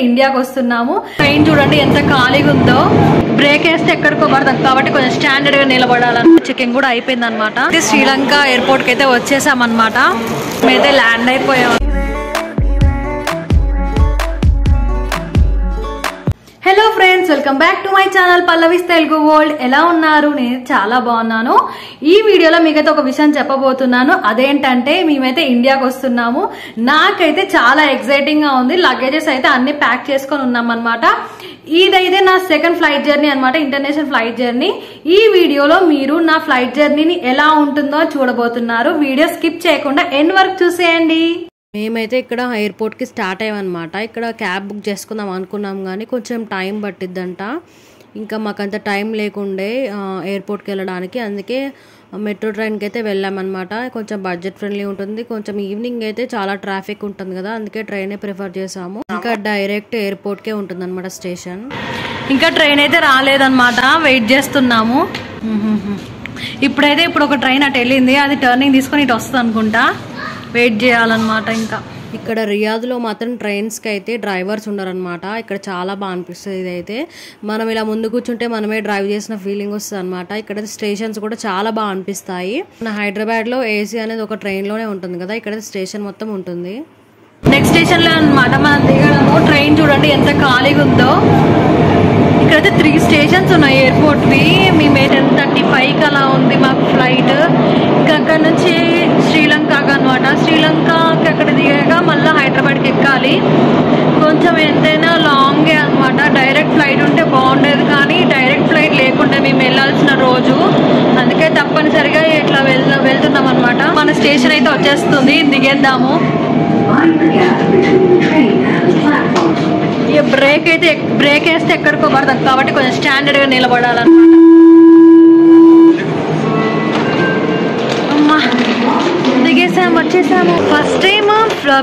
ఇండియాకి వస్తున్నాము. ట్రైన్ చూడండి ఎంత ఖాళీగా ఉందో. బ్రేక్ వేస్తే ఎక్కడికో పడతాం కాబట్టి కొంచెం స్టాండర్డ్ గా నిలబడాలన్నమాట. చెకింగ్ కూడా అయిపోయింది అనమాట. శ్రీలంక ఎయిర్పోర్ట్ కి అయితే వచ్చేసాం అనమాట. మేమైతే ల్యాండ్ అయిపోయాం. Hello friends, welcome back to my channel Pallavi's Telugu world. ఎలా ఉన్నారు? నేను చాలా బాగున్నాను. ఈ వీడియోలో మీకైతే ఒక విషయం చెప్పబోతున్నాను. అదేంటంటే మేమైతే ఇండియాకి వస్తున్నాము. నాకైతే చాలా ఎక్సైటింగ్ గా ఉంది. లగేజెస్ అయితే అన్ని ప్యాక్ చేసుకొని ఉన్నాం అనమాట. ఇదైతే నా సెకండ్ ఫ్లైట్ జర్నీ అనమాట, ఇంటర్నేషనల్ ఫ్లైట్ జర్నీ. ఈ వీడియోలో మీరు నా ఫ్లైట్ జర్నీని ఎలా ఉంటుందో చూడబోతున్నారు. వీడియో స్కిప్ చేయకుండా ఎండ్ వరకు చూసేయండి. మేమైతే ఇక్కడ ఎయిర్పోర్ట్కి స్టార్ట్ అయ్యామన్నమాట. ఇక్కడ క్యాబ్ బుక్ చేసుకుందాం అనుకున్నాం కానీ కొంచెం టైం పట్టిద్దంట. ఇంకా మాకంత టైం లేకుండే ఎయిర్పోర్ట్కి వెళ్ళడానికి. అందుకే మెట్రో ట్రైన్కి అయితే వెళ్ళామన్నమాట. కొంచెం బడ్జెట్ ఫ్రెండ్లీ ఉంటుంది. కొంచెం ఈవినింగ్ అయితే చాలా ట్రాఫిక్ ఉంటుంది కదా, అందుకే ట్రైనే ప్రిఫర్ చేసాము. ఇంకా డైరెక్ట్ ఎయిర్పోర్ట్కే ఉంటుంది అనమాట స్టేషన్. ఇంకా ట్రైన్ అయితే రాలేదన్నమాట, వెయిట్ చేస్తున్నాము. ఇప్పుడు ఒక ట్రైన్ అటు వెళ్ళింది, అది టర్నింగ్ తీసుకొని ఇటు వస్తుంది అనుకుంటా. వెయిట్ చేయాలన్నమాట. ఇంకా ఇక్కడ రియాద్లో మాత్రం ట్రైన్స్కి అయితే డ్రైవర్స్ ఉండరనమాట. ఇక్కడ చాలా బాగా అనిపిస్తుంది. ఇదైతే మనం ఇలా ముందు కూర్చుంటే మనమే డ్రైవ్ చేసిన ఫీలింగ్ వస్తుంది అనమాట. ఇక్కడ స్టేషన్స్ కూడా చాలా బాగా అనిపిస్తాయి. మన హైదరాబాద్లో ఏసీ అనేది ఒక ట్రైన్లోనే ఉంటుంది కదా, ఇక్కడ స్టేషన్ మొత్తం ఉంటుంది. నెక్స్ట్ స్టేషన్లో అనమాట మనం దిగడము. ట్రైన్ చూడండి ఎంత ఖాళీగా ఉందో. ఇక్కడైతే 3 స్టేషన్స్ ఉన్నాయి ఎయిర్పోర్ట్వి. మేము 10:35కి అలా ఉంది మాకు ఫ్లైట్. ఇంకా అక్కడ నుంచి శ్రీలంకకి అనమాట. శ్రీలంకకి అక్కడ దిగాక మళ్ళీ హైదరాబాద్కి ఎక్కాలి. కొంచెం ఎంతైనా లాంగే అనమాట. డైరెక్ట్ ఫ్లైట్ ఉంటే బాగుండేది, కానీ డైరెక్ట్ ఫ్లైట్ లేకుండా మేము వెళ్ళాల్సిన రోజు. అందుకే తప్పనిసరిగా ఇట్లా వెళ్తున్నాం అనమాట. మన స్టేషన్ అయితే వచ్చేస్తుంది, దిగేద్దాము. బ్రేక్ వేస్తే ఎక్కడికో పడతాం కాబట్టి కొంచెం స్టాండర్డ్ గా నిలబడాలన్నమాట. అమ్మా దిగేసాము, వచ్చేసాము. ఫస్ట్ టైం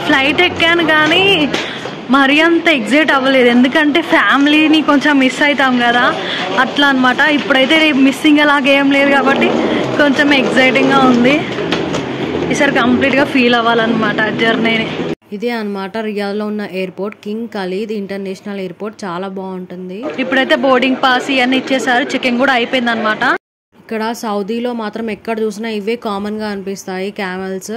ఫ్లైట్ ఎక్కాను కానీ మరీ అంత ఎగ్జైట్ అవ్వలేదు, ఎందుకంటే ఫ్యామిలీని కొంచెం మిస్ అవుతాం కదా, అట్లా అనమాట. ఇప్పుడైతే రేపు మిస్సింగ్ అలాగే ఏం లేదు కాబట్టి కొంచెం ఎగ్జైటింగ్గా ఉంది. ఈసారి కంప్లీట్గా ఫీల్ అవ్వాలన్నమాట జర్నీని. ఇదే అనమాట రియాద్లో ఉన్న airport, king Khalid international airport. చాలా బాగుంటుంది. ఇప్పుడైతే బోర్డింగ్ పాస్ ఇవన్నీ ఇచ్చేసారు, చెకింగ్ కూడా అయిపోయింది అనమాట. ఇక్కడ సౌదీలో మాత్రం ఎక్కడ చూసినా ఇవే కామన్గా అనిపిస్తాయి, క్యామెల్స్.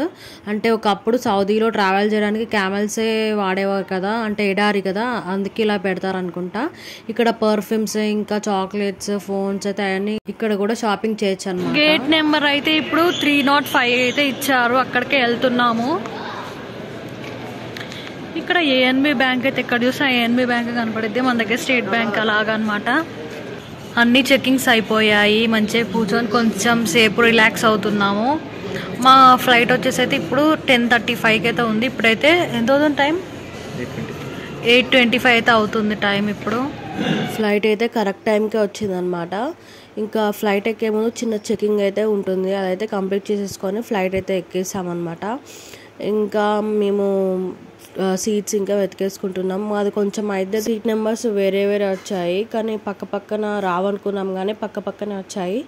అంటే ఒకప్పుడు సౌదీలో ట్రావెల్ చేయడానికి క్యామెల్సే వాడేవారు కదా, అంటే ఎడారి కదా, అందుకే ఇలా పెడతారు అనుకుంటా. ఇక్కడ పర్ఫ్యూమ్స్, ఇంకా చాక్లెట్స్, ఫోన్స్ అయితే అవన్నీ ఇక్కడ కూడా షాపింగ్ చేయొచ్చు అనమాట. గేట్ నెంబర్ అయితే ఇప్పుడు 305 అయితే ఇచ్చారు, అక్కడికే వెళ్తున్నాము. ఇక్కడ ఏఎన్బి బ్యాంక్ అయితే ఎక్కడ చూసినా ఏఎన్బి బ్యాంక్ కనపడిద్ది. మన దగ్గర స్టేట్ బ్యాంక్ అలాగా అనమాట. అన్ని చెకింగ్స్ అయిపోయాయి. మంచిగా కూర్చొని కొంచెం సేపు రిలాక్స్ అవుతున్నాము. మా ఫ్లైట్ వచ్చేసి అయితే ఇప్పుడు 10:35కి అయితే ఉంది. ఇప్పుడైతే ఎంత అవుతుంది టైం? 8:25 అయితే అవుతుంది టైం. ఇప్పుడు ఫ్లైట్ అయితే కరెక్ట్ టైంకే వచ్చింది అనమాట. ఇంకా ఫ్లైట్ ఎక్కే ముందు చిన్న చెకింగ్ అయితే ఉంటుంది, అదైతే కంప్లీట్ చేసేసుకొని ఫ్లైట్ అయితే ఎక్కేసామన్నమాట. ఇంకా మేము సీట్స్ ఇంకా వెతికేసుకుంటున్నాం. అది కొంచెం అయితే సీట్ నెంబర్స్ వేరే వేరే వచ్చాయి, కానీ పక్కన రావనుకున్నాం కానీ పక్కనే వచ్చాయి.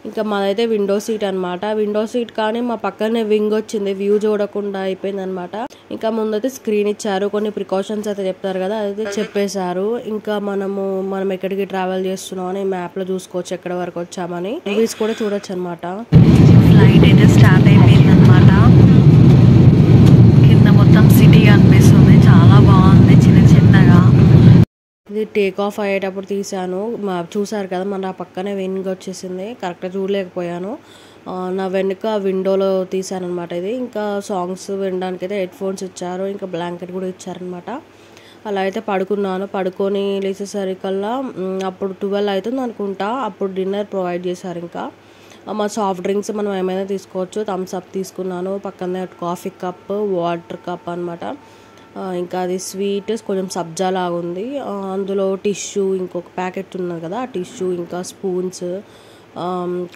ఇంకా మాదైతే విండో సీట్ అనమాట. విండో సీట్ కానీ మా పక్కనే వింగ్ వచ్చింది, వ్యూ చూడకుండా అయిపోయింది అనమాట. ఇంకా ముందైతే స్క్రీన్ ఇచ్చారు, కొన్ని ప్రికాషన్స్ అయితే చెప్తారు కదా, అదైతే చెప్పేశారు. ఇంకా మనం ఎక్కడికి ట్రావెల్ చేస్తున్నాం అని మ్యాప్లో చూసుకోవచ్చు, ఎక్కడ వరకు వచ్చామని. మూవీస్ కూడా చూడొచ్చు అనమాట. ఫ్లైట్ అయితే స్టార్ట్ అయిపోయింది అనమాట. మొత్తం సిటీ అనిపిస్తుంది, చాలా బాగుంది చిన్నగా. ఇది టేక్ ఆఫ్ అయ్యేటప్పుడు తీసాను, చూసారు కదా, మన పక్కనే వింగ్ వచ్చేసింది. కరెక్ట్గా చూడలేకపోయాను, నా వెనుక విండోలో తీసాను అనమాట ఇది. ఇంకా సాంగ్స్ వినడానికి అయితే హెడ్ ఫోన్స్ ఇచ్చారు, ఇంకా బ్లాంకెట్ కూడా ఇచ్చారనమాట. అలా అయితే పడుకొని లేచేసరికల్లా అప్పుడు 12 అవుతుంది అనుకుంటా. అప్పుడు డిన్నర్ ప్రొవైడ్ చేశారు. ఇంకా మా సాఫ్ట్ డ్రింక్స్ మనం ఏమైనా తీసుకోవచ్చు. థమ్స్ అప్ తీసుకున్నాను, పక్కనే కాఫీ కప్, వాటర్ కప్ అనమాట. ఇంకా అది స్వీట్ కొంచెం సబ్జా లాగా ఉంది. అందులో టిష్యూ ఇంకొక ప్యాకెట్ ఉన్నది కదా, ఆ టిష్యూ ఇంకా స్పూన్స్,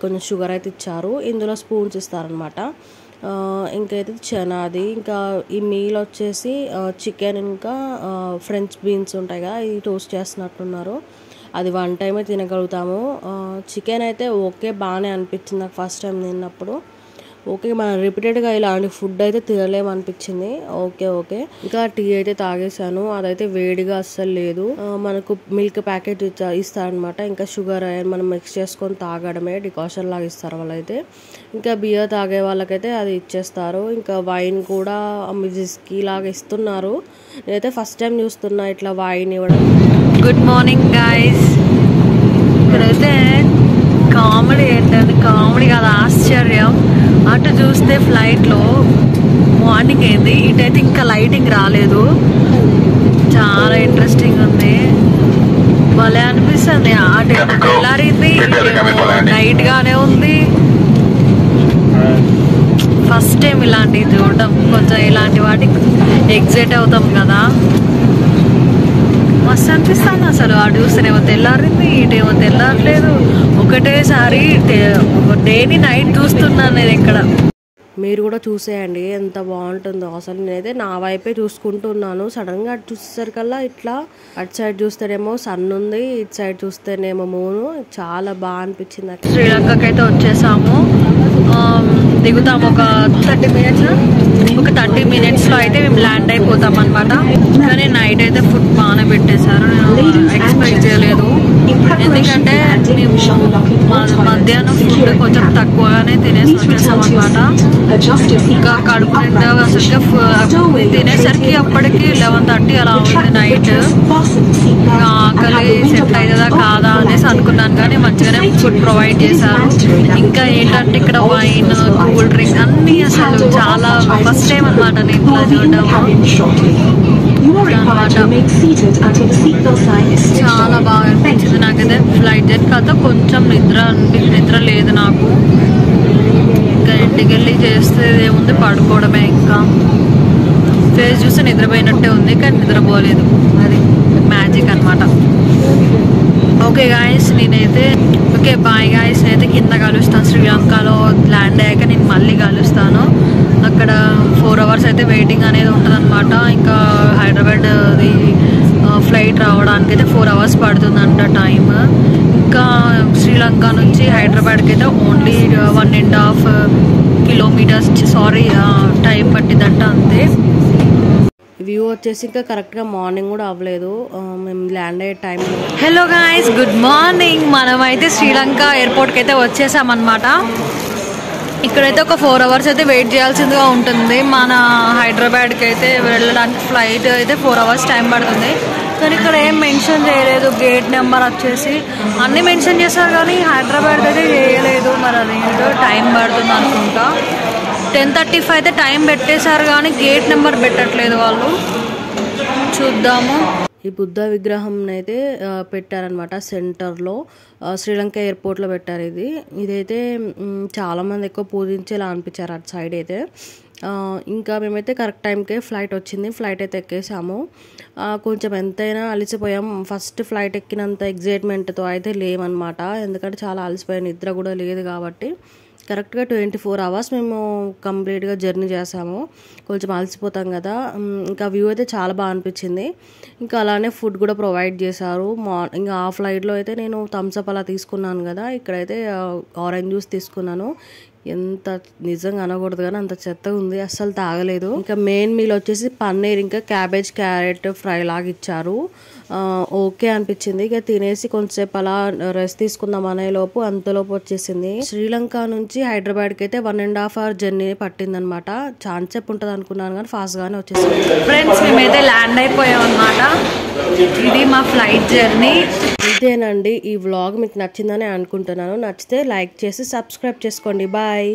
కొంచెం షుగర్ అయితే ఇచ్చారు. ఇందులో స్పూన్స్ ఇస్తారనమాట. ఇంకైతే చనాది. ఇంకా ఈ మీల్ వచ్చేసి చికెన్ ఇంకా ఫ్రెంచ్ బీన్స్ ఉంటాయి కదా, ఇది టోస్ట్ చేస్తున్నట్టున్నారు. అది 1 టైమే తినగలుగుతాము. చికెన్ అయితే ఓకే, బాగానే అనిపించింది నాకు ఫస్ట్ టైం తిన్నప్పుడు. ఓకే, మనం రిపీటెడ్గా ఇలాంటి ఫుడ్ అయితే తినలేమనిపించింది. ఓకే, ఇంకా టీ అయితే తాగేసాను. అదైతే వేడిగా అస్సలు లేదు. మనకు మిల్క్ ప్యాకెట్ ఇస్తారనమాట. ఇంకా షుగర్ మనం మిక్స్ చేసుకొని తాగడమే, డికాషన్ లాగా ఇస్తారు వాళ్ళైతే. ఇంకా బియర్ తాగే వాళ్ళకైతే అది ఇచ్చేస్తారు. ఇంకా వైన్ కూడా విస్కీ లాగా ఇస్తున్నారు. నేనైతే ఫస్ట్ టైం చూస్తున్నా ఇట్లా వైన్ ఇవ్వడం. Good morning guys. ఇక్కడైతే కామెడీ ఏంటంటే, కామెడీ కాదు ఆశ్చర్యం. అటు చూస్తే ఫ్లైట్లో మార్నింగ్ అయింది, ఇటైతే ఇంకా లైటింగ్ రాలేదు. చాలా ఇంట్రెస్టింగ్ ఉంది, భలే అనిపిస్తుంది. అటు తెల్లారింది, నైట్ గానే ఉంది. ఫస్ట్ టైం ఇలాంటివి చూడటం, కొంచెం ఇలాంటి వాటికి ఎగ్జైట్ అవుతాం కదా, మస్తు అనిపిస్తుంది అసలు. అటు చూస్తేనేమో తెల్లారింది, ఇటేమో తెల్లారలేదు. ఒకటేసారి డేని నైట్ చూస్తున్నాను నేను ఇక్కడ. మీరు కూడా చూసేయండి ఎంత బాగుంటుందో అసలు. నేనైతే నా వైపే చూసుకుంటున్నాను. సడన్గా అటు చూసేసరికల్లా ఇట్లా అటు సైడ్ చూస్తేనేమో సన్ ఉంది, ఇటు సైడ్ చూస్తేనేమో మూను. చాలా బాగా అనిపించింది. శ్రీలంకకి అయితే వచ్చేసాము. దిగుతాము ఒక 30 మినిట్స్లో అయితే మేము ల్యాండ్ అయిపోతాం అనమాట. కానీ నైట్ అయితే ఫుడ్ బాగానే పెట్టేశారు, నేను ఎక్స్పెక్ట్ చేయలేదు. ఎందుకంటే మేము మధ్యాహ్నం ఫుడ్ కొంచెం తక్కువగానే తినేసి వచ్చేసాం అనమాట. ఇంకా కడుపు నిండా అసలు తినేసరికి అప్పటికి 11:30 అలా ఉంది నైట్. ఆకలి సెట్ అవుతుందా కాదా అనేసి అనుకున్నాను, కానీ మంచిగానే ఫుడ్ ప్రొవైడ్ చేశారు. ఇంకా ఏంటంటే ఇక్కడ వైన్, కూల్ డ్రింక్ అన్నీ అసలు చాలా ఫస్ట్ టైం అనమాట నేను ఇట్లా చూడడం. చాలా బాగా అనిపించింది నాకైతే. ఫ్లైట్ జర్నీ కాదు, కొంచెం నిద్ర లేదు నాకు. ఇంకా ఇంటికి వెళ్ళి చేస్తే ఏముంది, పడుకోవడమే. ఇంకా ఫేస్ చూస్తే నిద్రపోయినట్టే ఉంది, కానీ నిద్రపోలేదు. అది మ్యాజిక్ అనమాట. ఓకే గాయస్, నేనైతే ఓకే బాయ్ గాయస్. నేనైతే కింద కలుస్తాను. శ్రీలంకలో ల్యాండ్ అయ్యాక నేను మళ్ళీ కలుస్తాను. అక్కడ 4 hours అయితే వెయిటింగ్ అనేది ఉంటుంది అనమాట. ఇంకా హైదరాబాద్ది ఫ్లైట్ రావడానికి అయితే 4 hours పడుతుందంట టైం. ఇంకా శ్రీలంక నుంచి హైదరాబాద్కి అయితే ఓన్లీ 1.5 kilometers టైం పట్టిందంట, అంతే. వ్యూ వచ్చేసి ఇంకా కరెక్ట్గా మార్నింగ్ కూడా అవ్వలేదు, మేము ల్యాండ్ అయ్యే టైంలో. Hello guys, good morning. మనమైతే శ్రీలంక ఎయిర్పోర్ట్కి అయితే వచ్చేసామన్నమాట. ఇక్కడైతే ఒక 4 hours అయితే వెయిట్ చేయాల్సిందిగా ఉంటుంది. మన హైదరాబాద్కి అయితే వెళ్ళడానికి ఫ్లైట్ అయితే 4 hours టైం పడుతుంది. కానీ ఇక్కడ ఏం మెన్షన్ చేయలేదు. గేట్ నెంబర్ వచ్చేసి అన్నీ మెన్షన్ చేస్తారు, కానీ హైదరాబాద్ అయితే చేయలేదు. మరి అది టైం పడుతుంది అనుకుంటా. 10:35 అయితే టైం పెట్టేశారు, కానీ గేట్ నెంబర్ పెట్టట్లేదు వాళ్ళు. చూద్దాము. ఈ బుద్ధ విగ్రహం అయితే పెట్టారనమాట సెంటర్లో, శ్రీలంక ఎయిర్పోర్ట్లో పెట్టారు. ఇదైతే చాలామంది ఎక్కువ పూజించేలా అనిపించారు అటు సైడ్ అయితే. ఇంకా మేమైతే కరెక్ట్ టైంకే ఫ్లైట్ వచ్చింది. ఫ్లైట్ అయితే ఎక్కేసాము. కొంచెం ఎంతైనా అలసిపోయాం. ఫస్ట్ ఫ్లైట్ ఎక్కినంత ఎగ్జైట్మెంట్తో అయితే లేమన్నమాట, ఎందుకంటే చాలా అలసిపోయాం, నిద్ర కూడా లేదు కాబట్టి. కరెక్ట్గా 24 hours మేము కంప్లీట్గా జర్నీ చేసాము. కొంచెం అలసిపోతాం కదా. ఇంకా వ్యూ అయితే చాలా బాగా అనిపించింది. ఇంకా అలానే ఫుడ్ కూడా ప్రొవైడ్ చేశారు. ఇంకా ఆ ఫ్లైట్లో అయితే నేను థమ్స్అప్ అలా తీసుకున్నాను కదా, ఇక్కడైతే ఆరెంజ్ జ్యూస్ తీసుకున్నాను. ఎంత నిజంగా అనకూడదు కానీ అంత చెత్తగా ఉంది, అస్సలు తాగలేదు. ఇంకా మెయిన్ మీల్ వచ్చేసి పన్నీర్ ఇంకా క్యాబేజ్ క్యారెట్ ఫ్రై లాగా ఇచ్చారు. ఓకే అనిపించింది. ఇక తినేసి కొంచెంసేపు అలా రెస్ట్ తీసుకుందాం అనేలోపు అంతలోపు వచ్చేసింది. శ్రీలంక నుంచి హైదరాబాద్కి అయితే 1.5 hour జర్నీ పట్టిందనమాట. ఛాన్స్ సేపు ఉంటుంది అనుకున్నాను, కానీ ఫాస్ట్ గానే వచ్చేసింది. ఫ్రెండ్స్, మేమైతే ల్యాండ్ అయిపోయాం అనమాట. ఇది మా ఫ్లైట్ జర్నీ. ఇదేనండి ఈ వ్లాగ్. మీకు నచ్చిందని అనుకుంటున్నాను. నచ్చితే లైక్ చేసి సబ్స్క్రైబ్ చేసుకోండి. బాయ్.